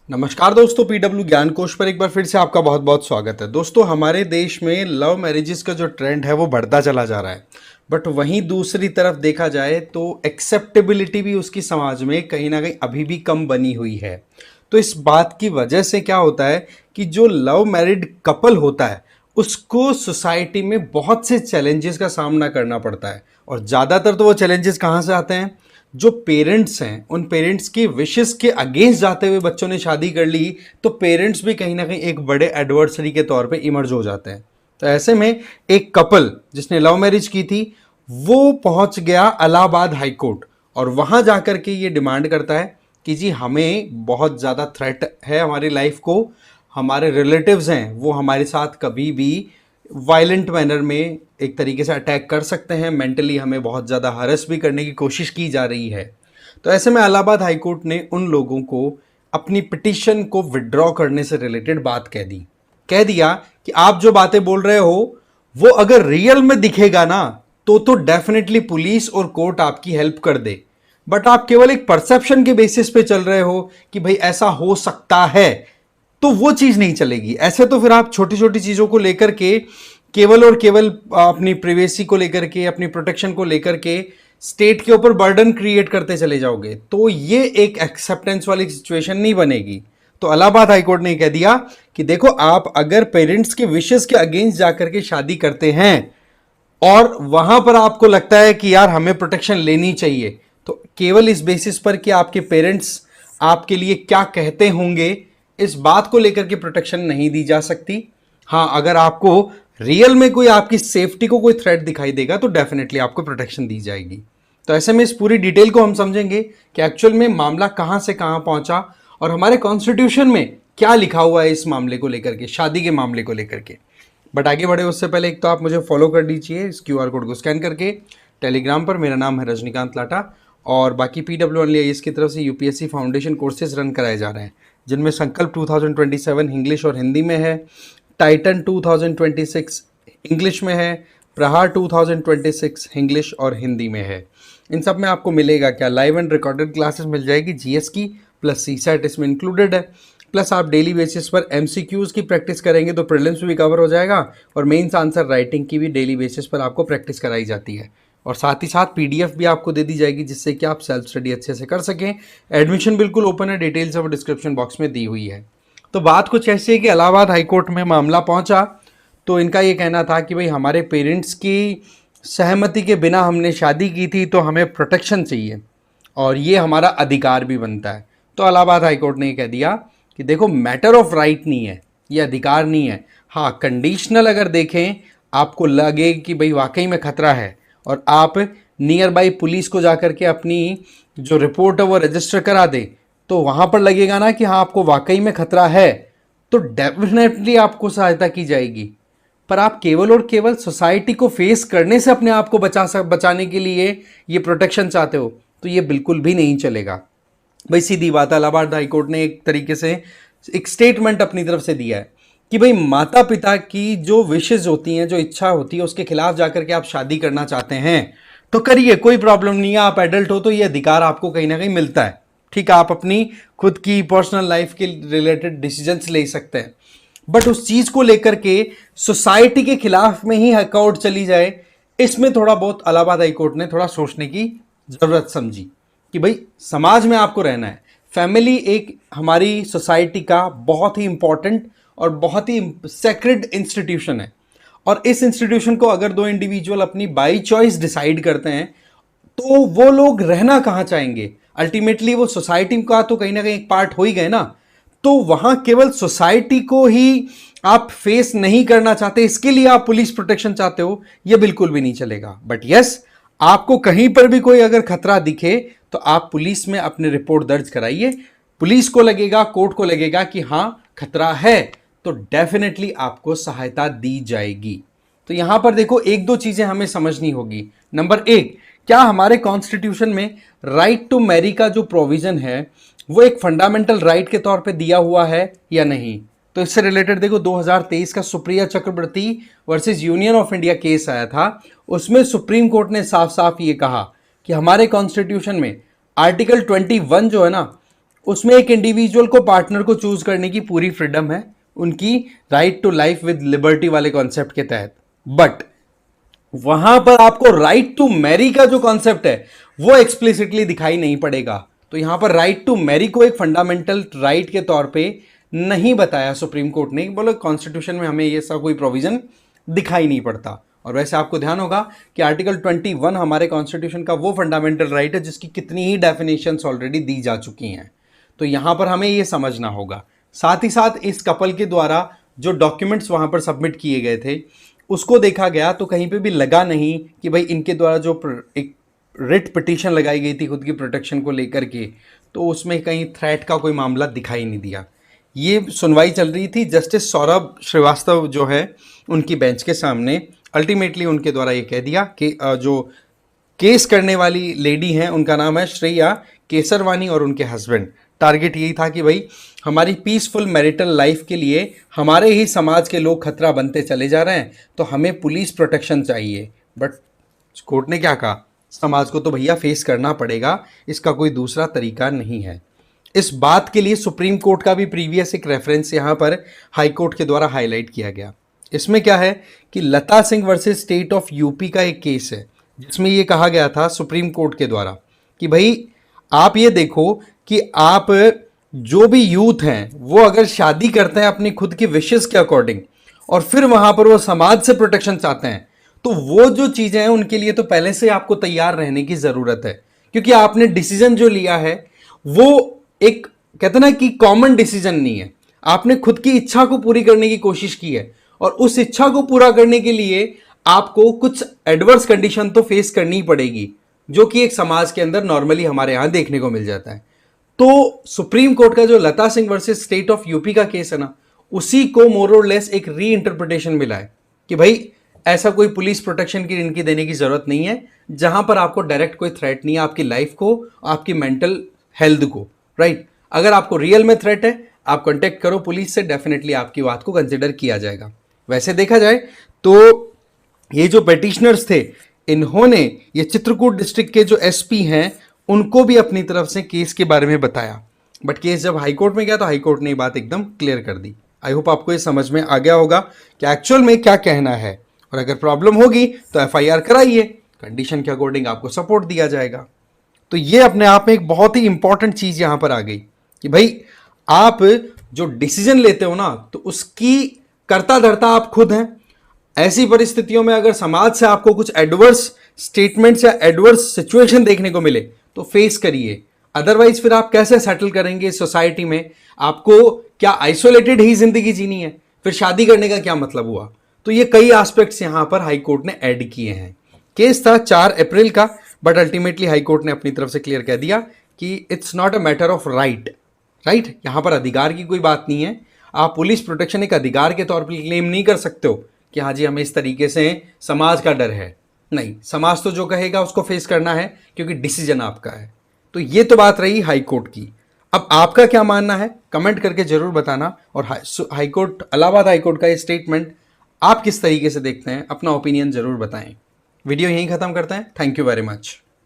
नमस्कार दोस्तों, पीडब्ल्यू ज्ञान कोश पर एक बार फिर से आपका बहुत बहुत स्वागत है। दोस्तों, हमारे देश में लव मैरिजेस का जो ट्रेंड है वो बढ़ता चला जा रहा है। बट वहीं दूसरी तरफ देखा जाए तो एक्सेप्टेबिलिटी भी उसकी समाज में कहीं ना कहीं अभी भी कम बनी हुई है। तो इस बात की वजह से क्या होता है कि जो लव मैरिड कपल होता है उसको सोसाइटी में बहुत से चैलेंजेस का सामना करना पड़ता है। और ज़्यादातर तो वो चैलेंजेस कहाँ से आते हैं? जो पेरेंट्स हैं उन पेरेंट्स की विशेस के अगेंस्ट जाते हुए बच्चों ने शादी कर ली, तो पेरेंट्स भी कहीं ना कहीं एक बड़े एडवर्सरी के तौर पे इमर्ज हो जाते हैं। तो ऐसे में एक कपल जिसने लव मैरिज की थी वो पहुंच गया इलाहाबाद हाई कोर्ट, और वहां जाकर के ये डिमांड करता है कि जी हमें बहुत ज़्यादा थ्रेट है हमारी लाइफ को, हमारे रिलेटिव्स हैं वो हमारे साथ कभी भी वायलेंट मैनर में एक तरीके से अटैक कर सकते हैं, मेंटली हमें बहुत ज़्यादा हरस भी करने की कोशिश की जा रही है। तो ऐसे में इलाहाबाद हाई कोर्ट ने उन लोगों को अपनी पिटिशन को विड्रॉ करने से रिलेटेड बात कह दिया कि आप जो बातें बोल रहे हो वो अगर रियल में दिखेगा ना तो डेफिनेटली पुलिस और कोर्ट आपकी हेल्प कर दे। बट आप केवल एक परसेप्शन के बेसिस पे चल रहे हो कि भाई ऐसा हो सकता है, तो वो चीज नहीं चलेगी। ऐसे तो फिर आप छोटी छोटी चीजों को लेकर के केवल और केवल अपनी प्रिवेसी को लेकर के, अपनी प्रोटेक्शन को लेकर के स्टेट के ऊपर बर्डन क्रिएट करते चले जाओगे, तो ये एक एक्सेप्टेंस वाली सिचुएशन नहीं बनेगी। तो इलाहाबाद हाईकोर्ट ने कह दिया कि देखो, आप अगर पेरेंट्स के विशेस के अगेंस्ट जाकर के शादी करते हैं और वहां पर आपको लगता है कि यार हमें प्रोटेक्शन लेनी चाहिए, तो केवल इस बेसिस पर कि आपके पेरेंट्स आपके लिए क्या कहते होंगे, इस बात को लेकर के प्रोटेक्शन नहीं दी जा सकती। हाँ, अगर आपको रियल में कोई आपकी सेफ्टी को कोई थ्रेट दिखाई देगा तो डेफिनेटली आपको प्रोटेक्शन दी जाएगी। तो ऐसे में इस पूरी डिटेल को हम समझेंगे कि एक्चुअल में मामला कहां से कहां पहुंचा और हमारे कॉन्स्टिट्यूशन में क्या लिखा हुआ है इस मामले को लेकर के, शादी के मामले को लेकर के। बट आगे बढ़े उससे पहले एक तो आप मुझे फॉलो कर दीजिए इस क्यूआर कोड को स्कैन करके टेलीग्राम पर। मेरा नाम है रजनीकांत लाटा, और बाकी PWI की तरफ से यूपीएससी फाउंडेशन कोर्सेज रन कराए जा रहे हैं, जिनमें संकल्प 2027 इंग्लिश और हिंदी में है, टाइटन 2026 इंग्लिश में है, प्रहार 2026 इंग्लिश और हिंदी में है। इन सब में आपको मिलेगा क्या? लाइव एंड रिकॉर्डेड क्लासेस मिल जाएगी जीएस की, प्लस सीसैट इसमें इंक्लूडेड है। प्लस आप डेली बेसिस पर एमसीक्यूज की प्रैक्टिस करेंगे तो प्रीलिम्स भी कवर हो जाएगा, और मेंस आंसर राइटिंग की भी डेली बेसिस पर आपको प्रैक्टिस कराई जाती है। और साथ ही साथ पीडीएफ भी आपको दे दी जाएगी जिससे कि आप सेल्फ स्टडी अच्छे से कर सकें। एडमिशन बिल्कुल ओपन है, डिटेल्स अब डिस्क्रिप्शन बॉक्स में दी हुई है। तो बात कुछ ऐसी है कि इलाहाबाद हाईकोर्ट में मामला पहुंचा तो इनका ये कहना था कि भाई हमारे पेरेंट्स की सहमति के बिना हमने शादी की थी तो हमें प्रोटेक्शन चाहिए और ये हमारा अधिकार भी बनता है। तो इलाहाबाद हाईकोर्ट ने ये कह दिया कि देखो, मैटर ऑफ राइट नहीं है, ये अधिकार नहीं है। हाँ, कंडीशनल अगर देखें, आपको लगे कि भाई वाकई में खतरा है और आप नियर बाई पुलिस को जाकर के अपनी जो रिपोर्ट है वो रजिस्टर करा दे, तो वहाँ पर लगेगा ना कि हाँ आपको वाकई में खतरा है, तो डेफिनेटली आपको सहायता की जाएगी। पर आप केवल और केवल सोसाइटी को फेस करने से अपने आप को बचाने के लिए ये प्रोटेक्शन चाहते हो, तो ये बिल्कुल भी नहीं चलेगा। भाई सीधी बात है, इलाहाबाद हाईकोर्ट ने एक तरीके से एक स्टेटमेंट अपनी तरफ से दिया है कि भाई माता पिता की जो विशेज होती हैं, जो इच्छा होती है, उसके खिलाफ जाकर के आप शादी करना चाहते हैं तो करिए, कोई प्रॉब्लम नहीं है। आप एडल्ट हो तो ये अधिकार आपको कहीं ना कहीं मिलता है। ठीक है, आप अपनी खुद की पर्सनल लाइफ के रिलेटेड डिसीजंस ले सकते हैं। बट उस चीज को लेकर के सोसाइटी के खिलाफ में ही हाईकोर्ट चली जाए, इसमें थोड़ा बहुत इलाहाबाद हाईकोर्ट ने थोड़ा सोचने की जरूरत समझी कि भाई समाज में आपको रहना है। फैमिली एक हमारी सोसाइटी का बहुत ही इंपॉर्टेंट और बहुत ही सेक्रेड इंस्टीट्यूशन है, और इस इंस्टीट्यूशन को अगर दो इंडिविजुअल अपनी बाई चॉइस डिसाइड करते हैं तो वो लोग रहना कहाँ चाहेंगे? अल्टीमेटली वो सोसाइटी का तो कहीं ना कहीं एक पार्ट हो ही गए ना। तो वहां केवल सोसाइटी को ही आप फेस नहीं करना चाहते, इसके लिए आप पुलिस प्रोटेक्शन चाहते हो, ये बिल्कुल भी नहीं चलेगा। बट यस, आपको कहीं पर भी कोई अगर खतरा दिखे तो आप पुलिस में अपने रिपोर्ट दर्ज कराइए। पुलिस को लगेगा, कोर्ट को लगेगा कि हाँ खतरा है, तो डेफिनेटली आपको सहायता दी जाएगी। तो यहां पर देखो, एक दो चीजें हमें समझनी होगी। नंबर एक, क्या हमारे कॉन्स्टिट्यूशन में राइट टू मैरी का जो प्रोविजन है वो एक फंडामेंटल राइट के तौर पे दिया हुआ है या नहीं? तो इससे रिलेटेड देखो, 2023 का Supriya Chakraborty versus union of India case आया था। उसमें सुप्रीम कोर्ट ने साफ साफ ये कहा कि हमारे कॉन्स्टिट्यूशन में आर्टिकल 21 जो है ना, उसमें एक इंडिविजुअल को पार्टनर को चूज करने की पूरी फ्रीडम है, उनकी right to life with liberty वाले कॉन्सेप्ट के तहत। बट वहां पर आपको राइट टू मैरी का जो कॉन्सेप्ट है वो एक्सप्लिसिटली दिखाई नहीं पड़ेगा। तो यहां पर राइट टू मैरी को एक फंडामेंटल राइट के तौर पे नहीं बताया सुप्रीम कोर्ट ने, बोलो कॉन्स्टिट्यूशन में हमें ये सब कोई प्रोविजन दिखाई नहीं पड़ता। और वैसे आपको ध्यान होगा कि आर्टिकल 21 हमारे कॉन्स्टिट्यूशन का वो फंडामेंटल राइट है जिसकी कितनी ही डेफिनेशंस ऑलरेडी दी जा चुकी हैं। तो यहां पर हमें ये समझना होगा। साथ ही साथ इस कपल के द्वारा जो डॉक्यूमेंट्स वहां पर सबमिट किए गए थे उसको देखा गया तो कहीं पे भी लगा नहीं कि भाई इनके द्वारा जो एक रिट पिटीशन लगाई गई थी खुद की प्रोटेक्शन को लेकर के, तो उसमें कहीं थ्रेट का कोई मामला दिखाई नहीं दिया। ये सुनवाई चल रही थी जस्टिस सौरभ श्रीवास्तव जो है उनकी बेंच के सामने। अल्टीमेटली उनके द्वारा ये कह दिया कि जो केस करने वाली लेडी हैं उनका नाम है श्रेया केसरवानी और उनके हस्बैंड। टारगेट यही था कि भाई हमारी पीसफुल मैरिटल लाइफ के लिए हमारे ही समाज के लोग खतरा बनते चले जा रहे हैं, तो हमें पुलिस प्रोटेक्शन चाहिए। बट कोर्ट ने क्या कहा, समाज को तो भैया फेस करना पड़ेगा, इसका कोई दूसरा तरीका नहीं है। इस बात के लिए सुप्रीम कोर्ट का भी प्रीवियस एक रेफरेंस यहाँ पर हाई कोर्ट के द्वारा हाईलाइट किया गया। इसमें क्या है कि Lata Singh versus state of UP का एक केस है जिसमें ये कहा गया था सुप्रीम कोर्ट के द्वारा कि भाई आप ये देखो कि आप जो भी यूथ हैं वो अगर शादी करते हैं अपनी खुद की विशेस के अकॉर्डिंग और फिर वहां पर वो समाज से प्रोटेक्शन चाहते हैं, तो वो जो चीजें हैं उनके लिए तो पहले से आपको तैयार रहने की जरूरत है, क्योंकि आपने डिसीजन जो लिया है वो एक कहते ना कि कॉमन डिसीजन नहीं है। आपने खुद की इच्छा को पूरी करने की कोशिश की है और उस इच्छा को पूरा करने के लिए आपको कुछ एडवर्स कंडीशन तो फेस करनी पड़ेगी, जो कि एक समाज के अंदर नॉर्मली हमारे यहां देखने को मिल जाता है। तो सुप्रीम कोर्ट का जो Lata Singh versus state of UP का केस है ना, उसी को मोर और लेस एक री इंटरप्रिटेशन मिला है कि भाई ऐसा कोई पुलिस प्रोटेक्शन की इनकी देने की जरूरत नहीं है जहां पर आपको डायरेक्ट कोई थ्रेट नहीं है आपकी लाइफ को, आपकी मेंटल हेल्थ को, राइट। अगर आपको रियल में थ्रेट है आप कांटेक्ट करो पुलिस से, डेफिनेटली आपकी बात को कंसिडर किया जाएगा। वैसे देखा जाए तो ये जो पेटिशनर्स थे इन्होंने ये चित्रकूट डिस्ट्रिक्ट के जो एसपी हैं उनको भी अपनी तरफ से केस के बारे में बताया, बट केस जब हाईकोर्ट में गया तो हाईकोर्ट ने ये बात एकदम क्लियर कर दी। आई होप आपको ये समझ में आ गया होगा कि एक्चुअल में क्या कहना है, और अगर प्रॉब्लम होगी तो एफआईआर कराइए, कंडीशन के अकॉर्डिंग आपको सपोर्ट दिया जाएगा। तो ये अपने आप में एक बहुत ही इंपॉर्टेंट चीज यहां पर आ गई कि भाई आप जो डिसीजन लेते हो ना तो उसकी कर्ता धर्ता आप खुद हैं। ऐसी परिस्थितियों में अगर समाज से आपको कुछ एडवर्स स्टेटमेंट्स या एडवर्स सिचुएशन देखने को मिले तो फेस करिए, अदरवाइज फिर आप कैसे सेटल करेंगे सोसाइटी में? आपको क्या आइसोलेटेड ही जिंदगी जीनी है? फिर शादी करने का क्या मतलब हुआ? तो ये कई एस्पेक्ट्स यहां पर हाई कोर्ट ने ऐड किए हैं। केस था 4 अप्रैल का, बट अल्टीमेटली हाई कोर्ट ने अपनी तरफ से क्लियर कह दिया कि it's not a matter of right, right. यहां पर अधिकार की कोई बात नहीं है। आप पुलिस प्रोटेक्शन एक अधिकार के तौर पर क्लेम नहीं कर सकते हो कि हाँ जी हमें इस तरीके से समाज का डर है। नहीं, समाज तो जो कहेगा उसको फेस करना है क्योंकि डिसीजन आपका है। तो ये तो बात रही हाई कोर्ट की। अब आपका क्या मानना है कमेंट करके जरूर बताना, और high court Allahabad high court का ये स्टेटमेंट आप किस तरीके से देखते हैं, अपना ओपिनियन जरूर बताएं। वीडियो यहीं खत्म करते हैं। Thank you very much.